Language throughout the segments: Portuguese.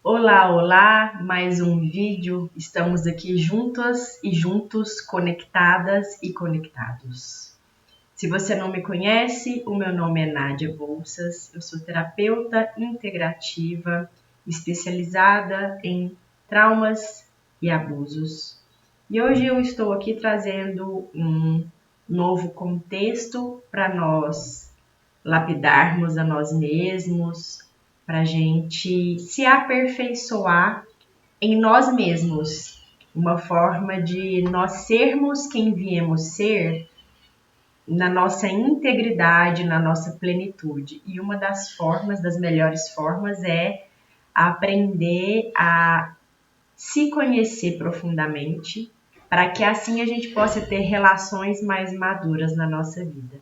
Olá, olá, mais um vídeo. Estamos aqui juntas e juntos, conectadas e conectados. Se você não me conhece, o meu nome é Nádia Bolsas, eu sou terapeuta integrativa, especializada em traumas e abusos. E hoje eu estou aqui trazendo um novo contexto para nós lapidarmos a nós mesmos, para a gente se aperfeiçoar em nós mesmos. Uma forma de nós sermos quem viemos ser na nossa integridade, na nossa plenitude. E uma das formas, das melhores formas, é aprender a se conhecer profundamente, para que assim a gente possa ter relações mais maduras na nossa vida.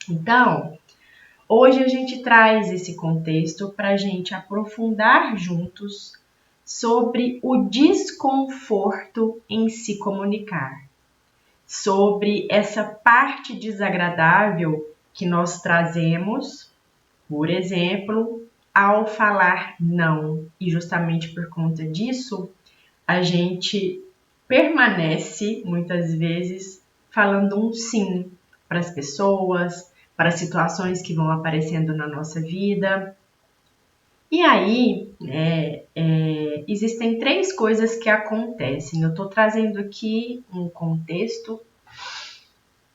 Então, hoje a gente traz esse contexto para a gente aprofundar juntos sobre o desconforto em se comunicar, sobre essa parte desagradável que nós trazemos, por exemplo, ao falar não. E justamente por conta disso, a gente permanece muitas vezes falando um sim para as pessoas, para as situações que vão aparecendo na nossa vida. E aí, existem três coisas que acontecem. Eu estou trazendo aqui um contexto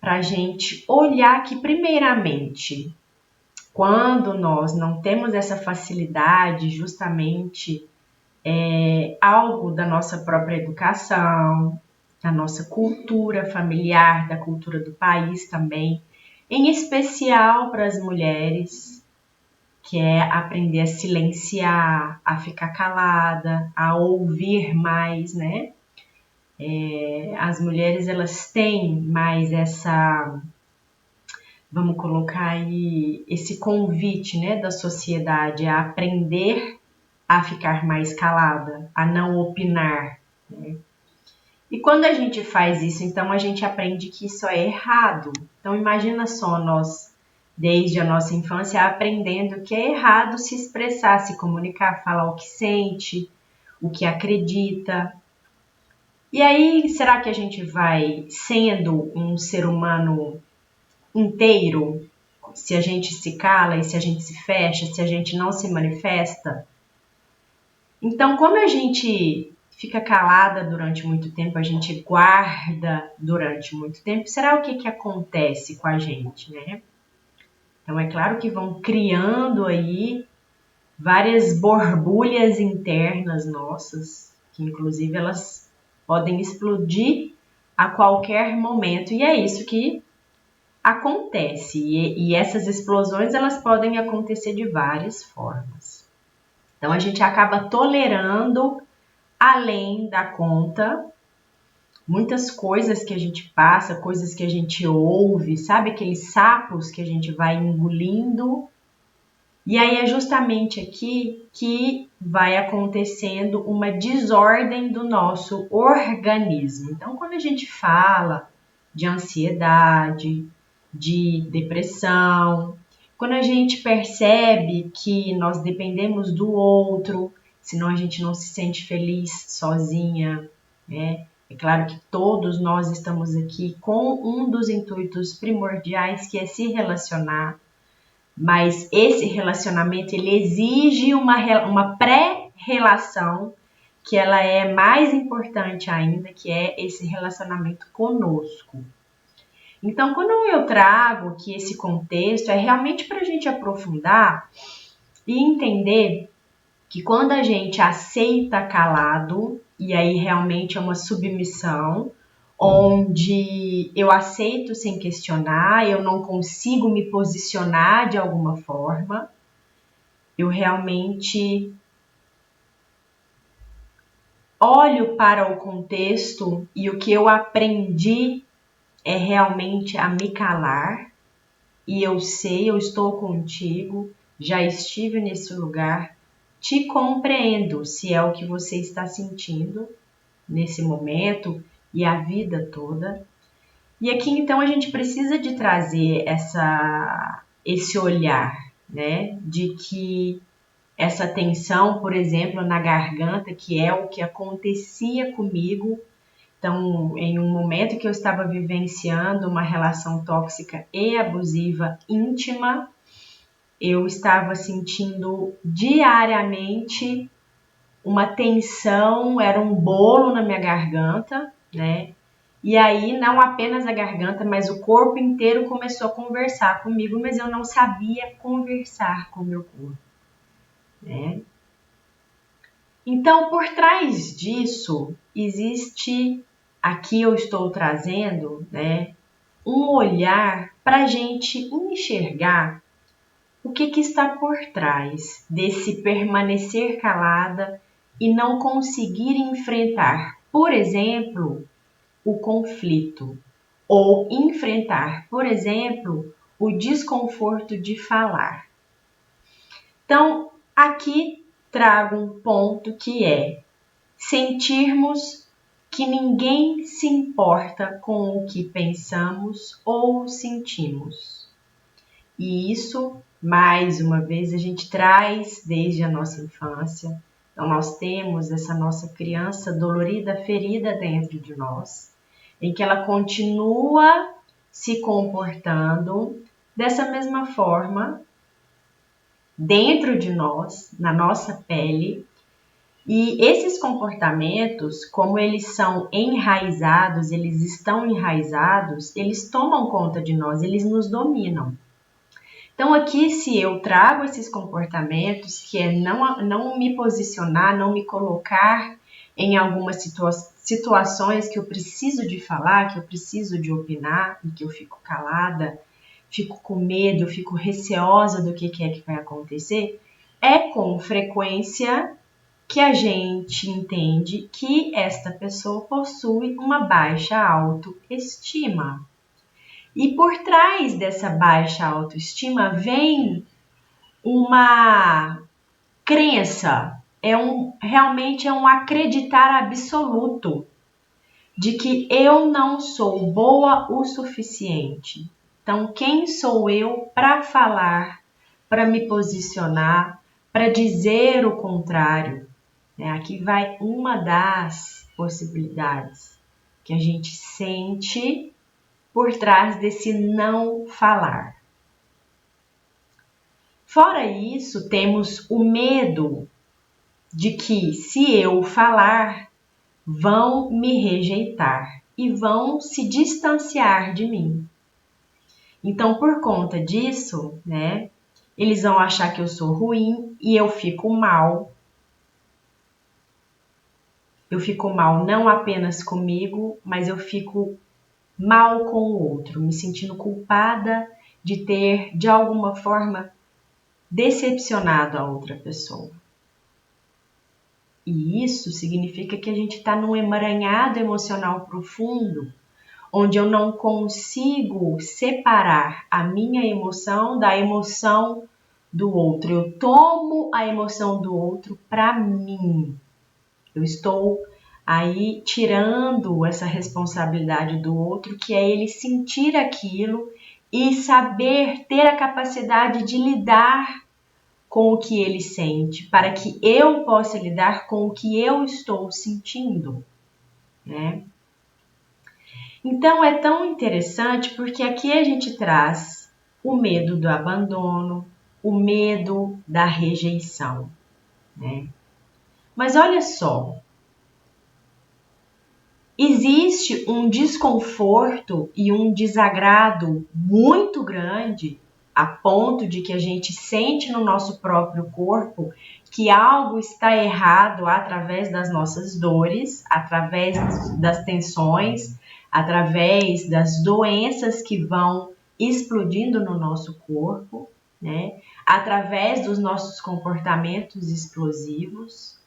para a gente olhar que, primeiramente, quando nós não temos essa facilidade, justamente algo da nossa própria educação, da nossa cultura familiar, da cultura do país também, em especial para as mulheres, que é aprender a silenciar, a ficar calada, a ouvir mais, né? As mulheres, elas têm mais essa, vamos colocar aí, esse convite, né, da sociedade a aprender a ficar mais calada, a não opinar, né? E quando a gente faz isso, então a gente aprende que isso é errado. Então imagina só nós, desde a nossa infância, aprendendo que é errado se expressar, se comunicar, falar o que sente, o que acredita. E aí, será que a gente vai sendo um ser humano inteiro se a gente se cala e se a gente se fecha, se a gente não se manifesta? Então, quando a gente fica calada durante muito tempo, a gente guarda durante muito tempo, será o que acontece com a gente, né? Então, é claro que vão criando aí várias borbulhas internas nossas, que inclusive elas podem explodir a qualquer momento, e é isso que acontece. E essas explosões, elas podem acontecer de várias formas. Então, a gente acaba tolerando além da conta, muitas coisas que a gente passa, coisas que a gente ouve, sabe? Aqueles sapos que a gente vai engolindo. E aí é justamente aqui que vai acontecendo uma desordem do nosso organismo. Então, quando a gente fala de ansiedade, de depressão, quando a gente percebe que nós dependemos do outro, senão a gente não se sente feliz sozinha, né? É claro que todos nós estamos aqui com um dos intuitos primordiais, que é se relacionar, mas esse relacionamento ele exige uma pré-relação, que ela é mais importante ainda, que é esse relacionamento conosco. Então, quando eu trago que esse contexto é realmente para a gente aprofundar e entender que quando a gente aceita calado, e aí realmente é uma submissão, onde eu aceito sem questionar, eu não consigo me posicionar de alguma forma, eu realmente olho para o contexto e o que eu aprendi é realmente a me calar, e eu sei, eu estou contigo, já estive nesse lugar, te compreendo se é o que você está sentindo nesse momento e a vida toda. E aqui então a gente precisa de trazer esse olhar, né, de que essa tensão, por exemplo, na garganta, que é o que acontecia comigo. Então, em um momento que eu estava vivenciando uma relação tóxica e abusiva íntima, eu estava sentindo diariamente uma tensão, era um bolo na minha garganta, né? E aí, não apenas a garganta, mas o corpo inteiro começou a conversar comigo, mas eu não sabia conversar com o meu corpo, né? Então, por trás disso, existe, aqui eu estou trazendo, né, um olhar para a gente enxergar o que está por trás desse permanecer calada e não conseguir enfrentar, por exemplo, o conflito, ou enfrentar, por exemplo, o desconforto de falar. Então, aqui trago um ponto que é sentirmos que ninguém se importa com o que pensamos ou sentimos. E isso, mais uma vez, a gente traz desde a nossa infância. Então, nós temos essa nossa criança dolorida, ferida dentro de nós, em que ela continua se comportando dessa mesma forma dentro de nós, na nossa pele. E esses comportamentos, como eles são enraizados, eles estão enraizados, eles tomam conta de nós, eles nos dominam. Então aqui, se eu trago esses comportamentos, que é não me posicionar, não me colocar em algumas situações que eu preciso de falar, que eu preciso de opinar, e que eu fico calada, fico com medo, fico receosa do que é que vai acontecer, é com frequência que a gente entende que esta pessoa possui uma baixa autoestima. E por trás dessa baixa autoestima vem uma crença, realmente é um acreditar absoluto de que eu não sou boa o suficiente. Então, quem sou eu para falar, para me posicionar, para dizer o contrário? Aqui vai uma das possibilidades que a gente sente por trás desse não falar. Fora isso, temos o medo de que, se eu falar, vão me rejeitar e vão se distanciar de mim. Então, por conta disso, né, eles vão achar que eu sou ruim e eu fico mal. Eu fico mal não apenas comigo, mas eu fico mal com o outro, me sentindo culpada de ter, de alguma forma, decepcionado a outra pessoa. E isso significa que a gente está num emaranhado emocional profundo, onde eu não consigo separar a minha emoção da emoção do outro. Eu tomo a emoção do outro para mim. Eu estou aí tirando essa responsabilidade do outro, que é ele sentir aquilo e saber ter a capacidade de lidar com o que ele sente, para que eu possa lidar com o que eu estou sentindo, né? Então é tão interessante porque aqui a gente traz o medo do abandono, o medo da rejeição, né? Mas olha só, existe um desconforto e um desagrado muito grande a ponto de que a gente sente no nosso próprio corpo que algo está errado através das nossas dores, através das tensões, através das doenças que vão explodindo no nosso corpo, né? Através dos nossos comportamentos explosivos,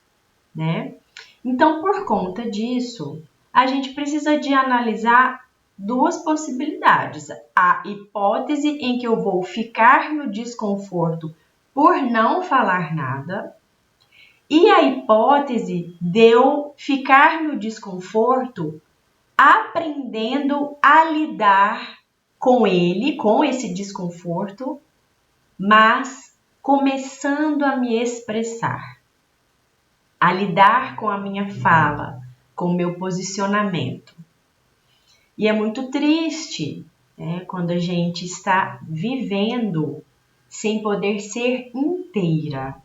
né? Então, por conta disso, a gente precisa de analisar duas possibilidades. A hipótese em que eu vou ficar no desconforto por não falar nada e a hipótese de eu ficar no desconforto aprendendo a lidar com ele, com esse desconforto, mas começando a me expressar, a lidar com a minha fala, com o meu posicionamento. E é muito triste, né, quando a gente está vivendo sem poder ser inteira,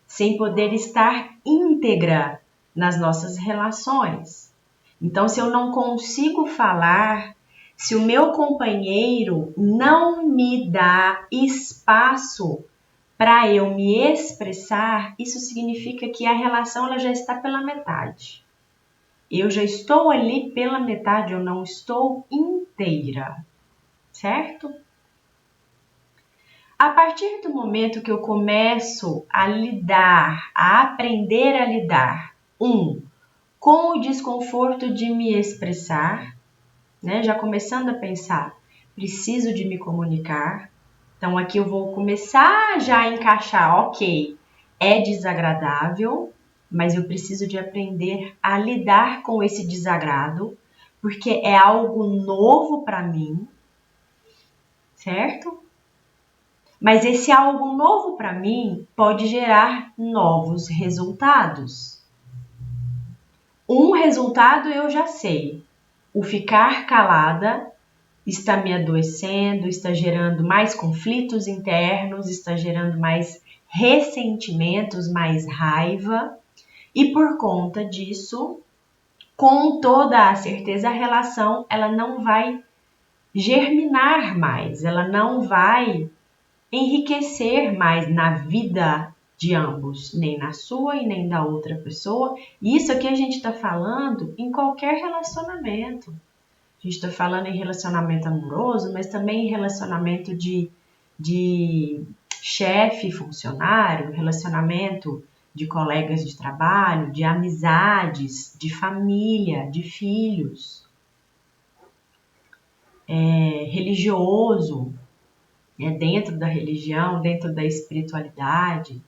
sem poder estar íntegra nas nossas relações. Então, se eu não consigo falar, se o meu companheiro não me dá espaço para eu me expressar, isso significa que a relação ela já está pela metade. Eu já estou ali pela metade, eu não estou inteira, certo? A partir do momento que eu começo a lidar, a aprender a lidar, com o desconforto de me expressar, né? Já começando a pensar, preciso de me comunicar. Então aqui eu vou começar já a encaixar, ok, é desagradável, mas eu preciso de aprender a lidar com esse desagrado, porque é algo novo para mim, certo? Mas esse algo novo para mim pode gerar novos resultados. Um resultado eu já sei, o ficar calada está me adoecendo, está gerando mais conflitos internos, está gerando mais ressentimentos, mais raiva. E por conta disso, com toda a certeza, a relação ela não vai germinar mais, ela não vai enriquecer mais na vida de ambos, nem na sua e nem da outra pessoa. E isso aqui a gente está falando em qualquer relacionamento. A gente está falando em relacionamento amoroso, mas também em relacionamento de chefe, funcionário, relacionamento de colegas de trabalho, de amizades, de família, de filhos, religioso, dentro da religião, dentro da espiritualidade.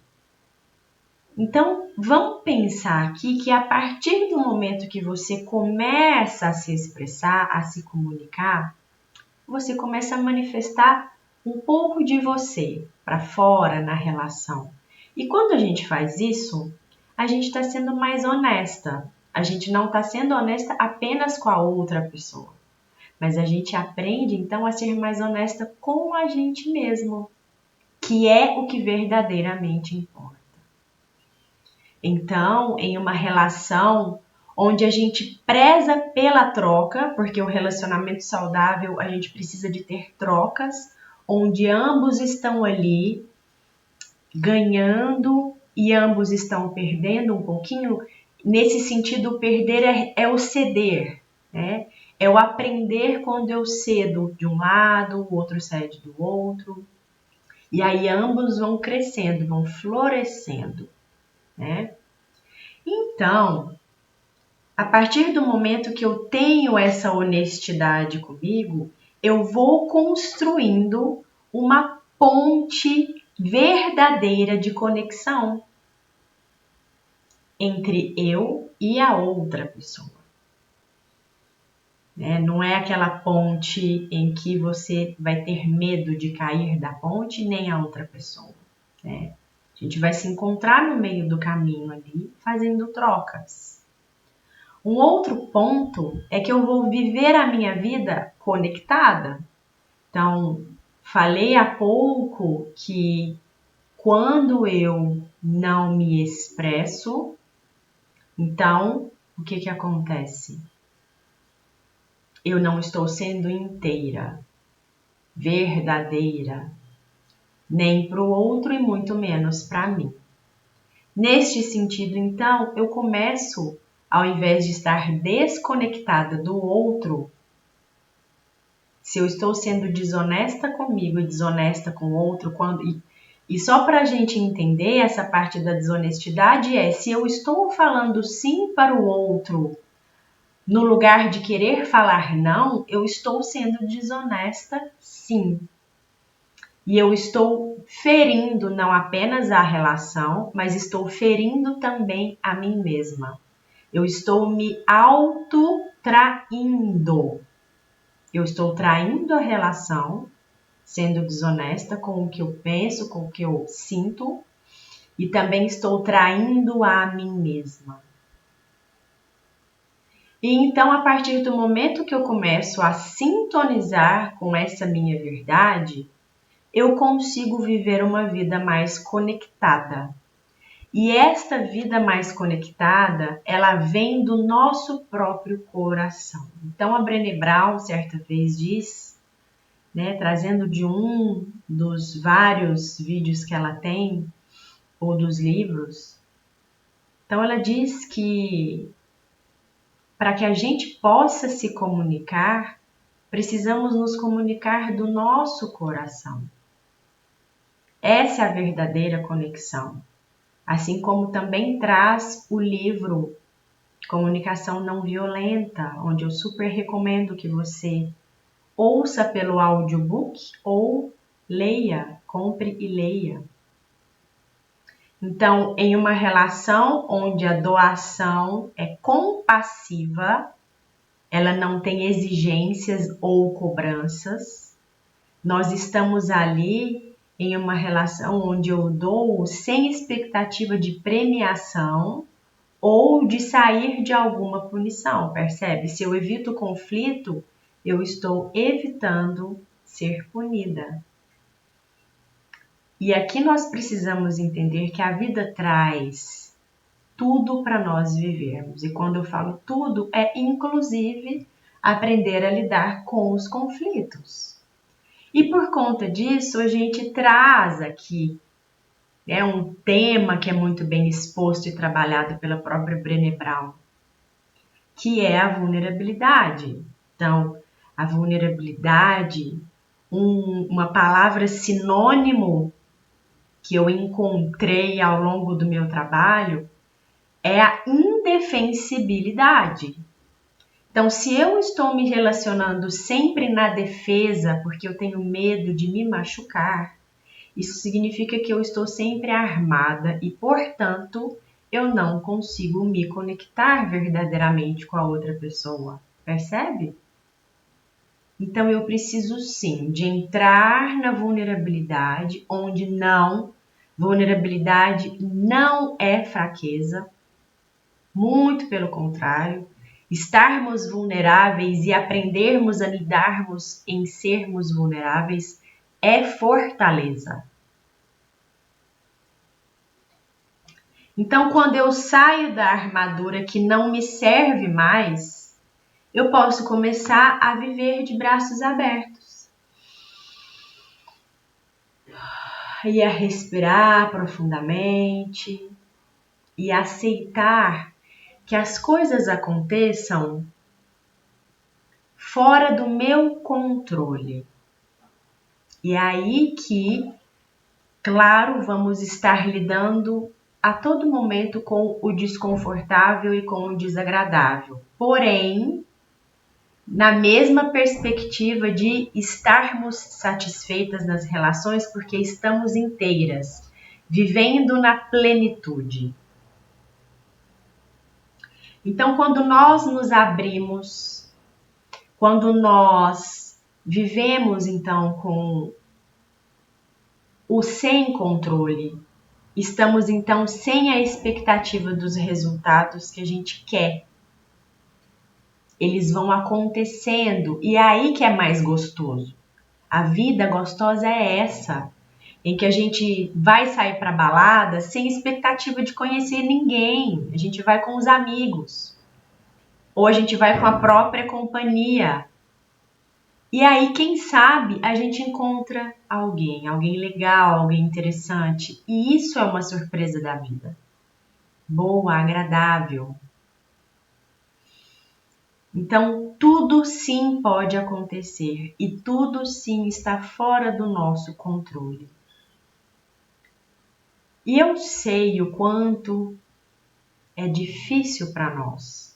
Então, vamos pensar aqui que a partir do momento que você começa a se expressar, a se comunicar, você começa a manifestar um pouco de você para fora na relação. E quando a gente faz isso, a gente está sendo mais honesta. A gente não está sendo honesta apenas com a outra pessoa, mas a gente aprende então a ser mais honesta com a gente mesmo, que é o que verdadeiramente importa. Então, em uma relação onde a gente preza pela troca, porque o relacionamento saudável a gente precisa de ter trocas, onde ambos estão ali ganhando e ambos estão perdendo um pouquinho. Nesse sentido, o perder é o ceder, né? É o aprender quando eu cedo de um lado, o outro cede do outro. E aí ambos vão crescendo, vão florescendo, né? Então, a partir do momento que eu tenho essa honestidade comigo, eu vou construindo uma ponte verdadeira de conexão entre eu e a outra pessoa. Não é aquela ponte em que você vai ter medo de cair da ponte, nem a outra pessoa. A gente vai se encontrar no meio do caminho ali, fazendo trocas. Um outro ponto é que eu vou viver a minha vida conectada. Então, falei há pouco que quando eu não me expresso, então, o que acontece? Eu não estou sendo inteira, verdadeira, nem para o outro e muito menos para mim. Neste sentido, então, eu começo, ao invés de estar desconectada do outro, se eu estou sendo desonesta comigo e desonesta com o outro, e só para a gente entender essa parte da desonestidade se eu estou falando sim para o outro, no lugar de querer falar não, eu estou sendo desonesta sim. E eu estou ferindo não apenas a relação, mas estou ferindo também a mim mesma. Eu estou me autotraindo. Eu estou traindo a relação, sendo desonesta com o que eu penso, com o que eu sinto, e também estou traindo a mim mesma. E então, a partir do momento que eu começo a sintonizar com essa minha verdade, eu consigo viver uma vida mais conectada. E esta vida mais conectada, ela vem do nosso próprio coração. Então, a Brené Brown, certa vez, diz, trazendo de um dos vários vídeos que ela tem, ou dos livros, então ela diz que para que a gente possa se comunicar, precisamos nos comunicar do nosso coração. Essa é a verdadeira conexão. Assim como também traz o livro Comunicação Não Violenta, onde eu super recomendo que você ouça pelo audiobook ou leia, compre e leia. Então, em uma relação onde a doação é compassiva, ela não tem exigências ou cobranças, nós estamos ali em uma relação onde eu dou sem expectativa de premiação ou de sair de alguma punição, percebe? Se eu evito o conflito, eu estou evitando ser punida. E aqui nós precisamos entender que a vida traz tudo para nós vivermos. E quando eu falo tudo, é inclusive aprender a lidar com os conflitos. E por conta disso, a gente traz aqui um tema que é muito bem exposto e trabalhado pela própria Brené Brown, que é a vulnerabilidade. Então, a vulnerabilidade, uma palavra sinônimo que eu encontrei ao longo do meu trabalho é a indefensibilidade. Então, se eu estou me relacionando sempre na defesa porque eu tenho medo de me machucar, isso significa que eu estou sempre armada e, portanto, eu não consigo me conectar verdadeiramente com a outra pessoa. Percebe? Então, eu preciso sim de entrar na vulnerabilidade, onde vulnerabilidade não é fraqueza, muito pelo contrário, estarmos vulneráveis e aprendermos a lidarmos em sermos vulneráveis é fortaleza. Então, quando eu saio da armadura que não me serve mais, eu posso começar a viver de braços abertos. E a respirar profundamente e aceitar que as coisas aconteçam fora do meu controle. E é aí que, claro, vamos estar lidando a todo momento com o desconfortável e com o desagradável. Porém, na mesma perspectiva de estarmos satisfeitas nas relações porque estamos inteiras, vivendo na plenitude. Então, quando nós nos abrimos, quando nós vivemos então com o sem controle, estamos então sem a expectativa dos resultados que a gente quer. Eles vão acontecendo e é aí que é mais gostoso. A vida gostosa é essa, em que a gente vai sair para balada sem expectativa de conhecer ninguém. A gente vai com os amigos. Ou a gente vai com a própria companhia. E aí, quem sabe, a gente encontra alguém legal, alguém interessante. E isso é uma surpresa da vida. Boa, agradável. Então, tudo sim pode acontecer e tudo sim está fora do nosso controle. E eu sei o quanto é difícil para nós.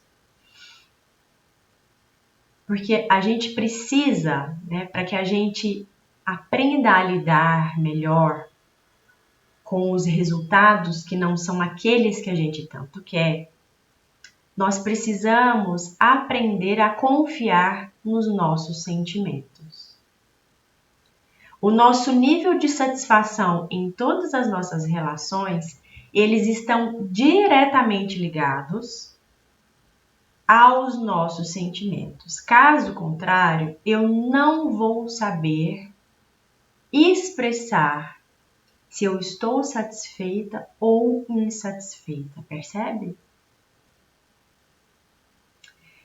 Porque a gente precisa, para que a gente aprenda a lidar melhor com os resultados que não são aqueles que a gente tanto quer, nós precisamos aprender a confiar nos nossos sentimentos. O nosso nível de satisfação em todas as nossas relações, eles estão diretamente ligados aos nossos sentimentos. Caso contrário, eu não vou saber expressar se eu estou satisfeita ou insatisfeita, percebe?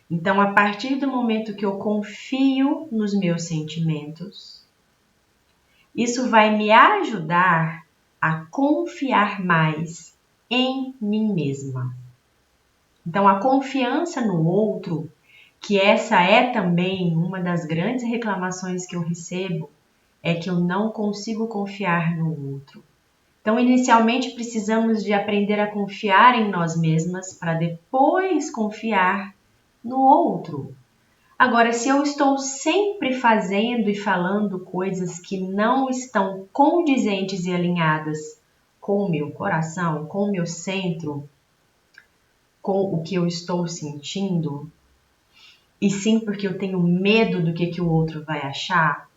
Então, a partir do momento que eu confio nos meus sentimentos, isso vai me ajudar a confiar mais em mim mesma. Então, a confiança no outro, que essa é também uma das grandes reclamações que eu recebo, é que eu não consigo confiar no outro. Então, inicialmente, precisamos de aprender a confiar em nós mesmas para depois confiar no outro. Agora, se eu estou sempre fazendo e falando coisas que não estão condizentes e alinhadas com o meu coração, com o meu centro, com o que eu estou sentindo, e sim porque eu tenho medo do que o outro vai achar,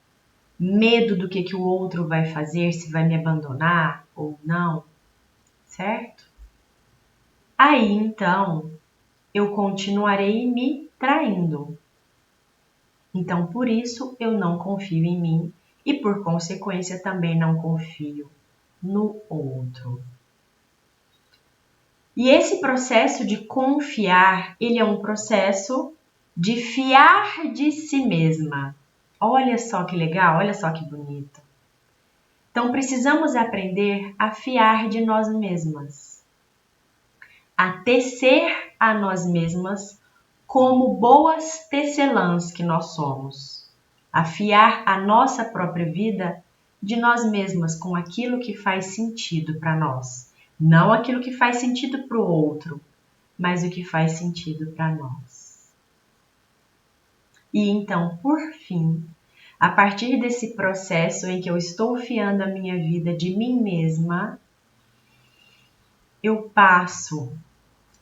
medo do que o outro vai fazer, se vai me abandonar ou não, certo? Aí, então, eu continuarei me traindo. Então, por isso, eu não confio em mim e, por consequência, também não confio no outro. E esse processo de confiar, ele é um processo de fiar de si mesma. Olha só que legal, olha só que bonito. Então, precisamos aprender a fiar de nós mesmas, a tecer a nós mesmas como boas tecelãs que nós somos, a fiar a nossa própria vida de nós mesmas com aquilo que faz sentido para nós, não aquilo que faz sentido para o outro, mas o que faz sentido para nós. E então, por fim, a partir desse processo em que eu estou fiando a minha vida de mim mesma, eu passo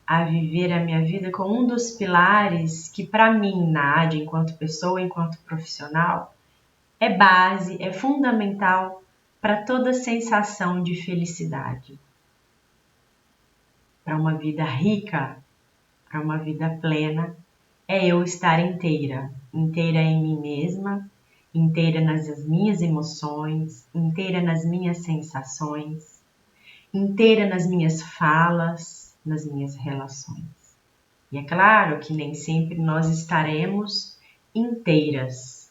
a viver a minha vida com um dos pilares que para mim, Nádia, enquanto pessoa, enquanto profissional, é base, é fundamental para toda sensação de felicidade. Para uma vida rica, para uma vida plena, é eu estar inteira, inteira em mim mesma, inteira nas minhas emoções, inteira nas minhas sensações, inteira nas minhas falas, nas minhas relações. E é claro que nem sempre nós estaremos inteiras,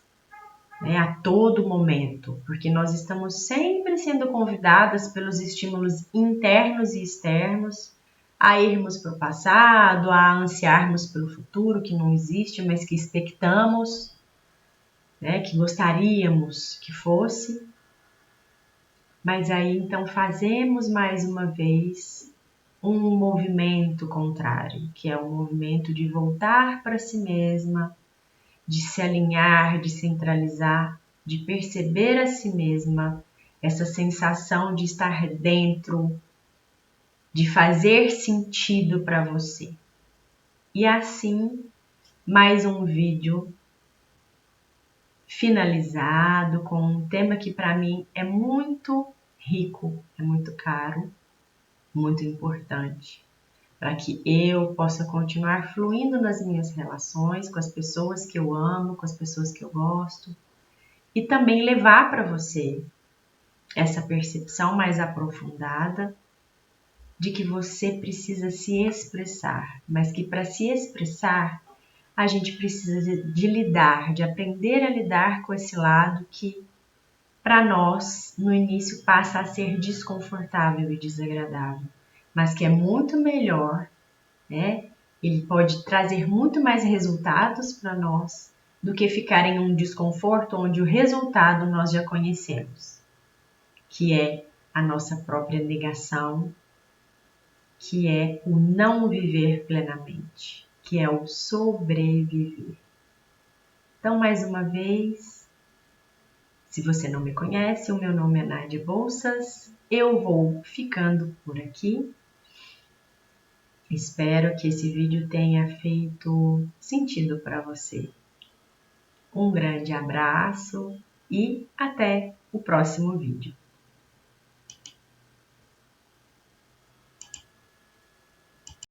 né, a todo momento, porque nós estamos sempre sendo convidadas pelos estímulos internos e externos a irmos para o passado, a ansiarmos pelo futuro que não existe, mas que expectamos, né, que gostaríamos que fosse. Mas aí então fazemos mais uma vez um movimento contrário, que é o movimento de voltar para si mesma, de se alinhar, de centralizar, de perceber a si mesma, essa sensação de estar dentro, de fazer sentido para você. E assim, mais um vídeo finalizado com um tema que para mim é muito rico, é muito caro, muito importante, para que eu possa continuar fluindo nas minhas relações com as pessoas que eu amo, com as pessoas que eu gosto, e também levar para você essa percepção mais aprofundada de que você precisa se expressar, mas que para se expressar a gente precisa de lidar, de aprender a lidar com esse lado que para nós no início passa a ser desconfortável e desagradável, mas que é muito melhor, né? Ele pode trazer muito mais resultados para nós do que ficar em um desconforto onde o resultado nós já conhecemos, que é a nossa própria negação, que é o não viver plenamente, que é o sobreviver. Então, mais uma vez, se você não me conhece, o meu nome é Nádia Bolsas, eu vou ficando por aqui. Espero que esse vídeo tenha feito sentido para você. Um grande abraço e até o próximo vídeo.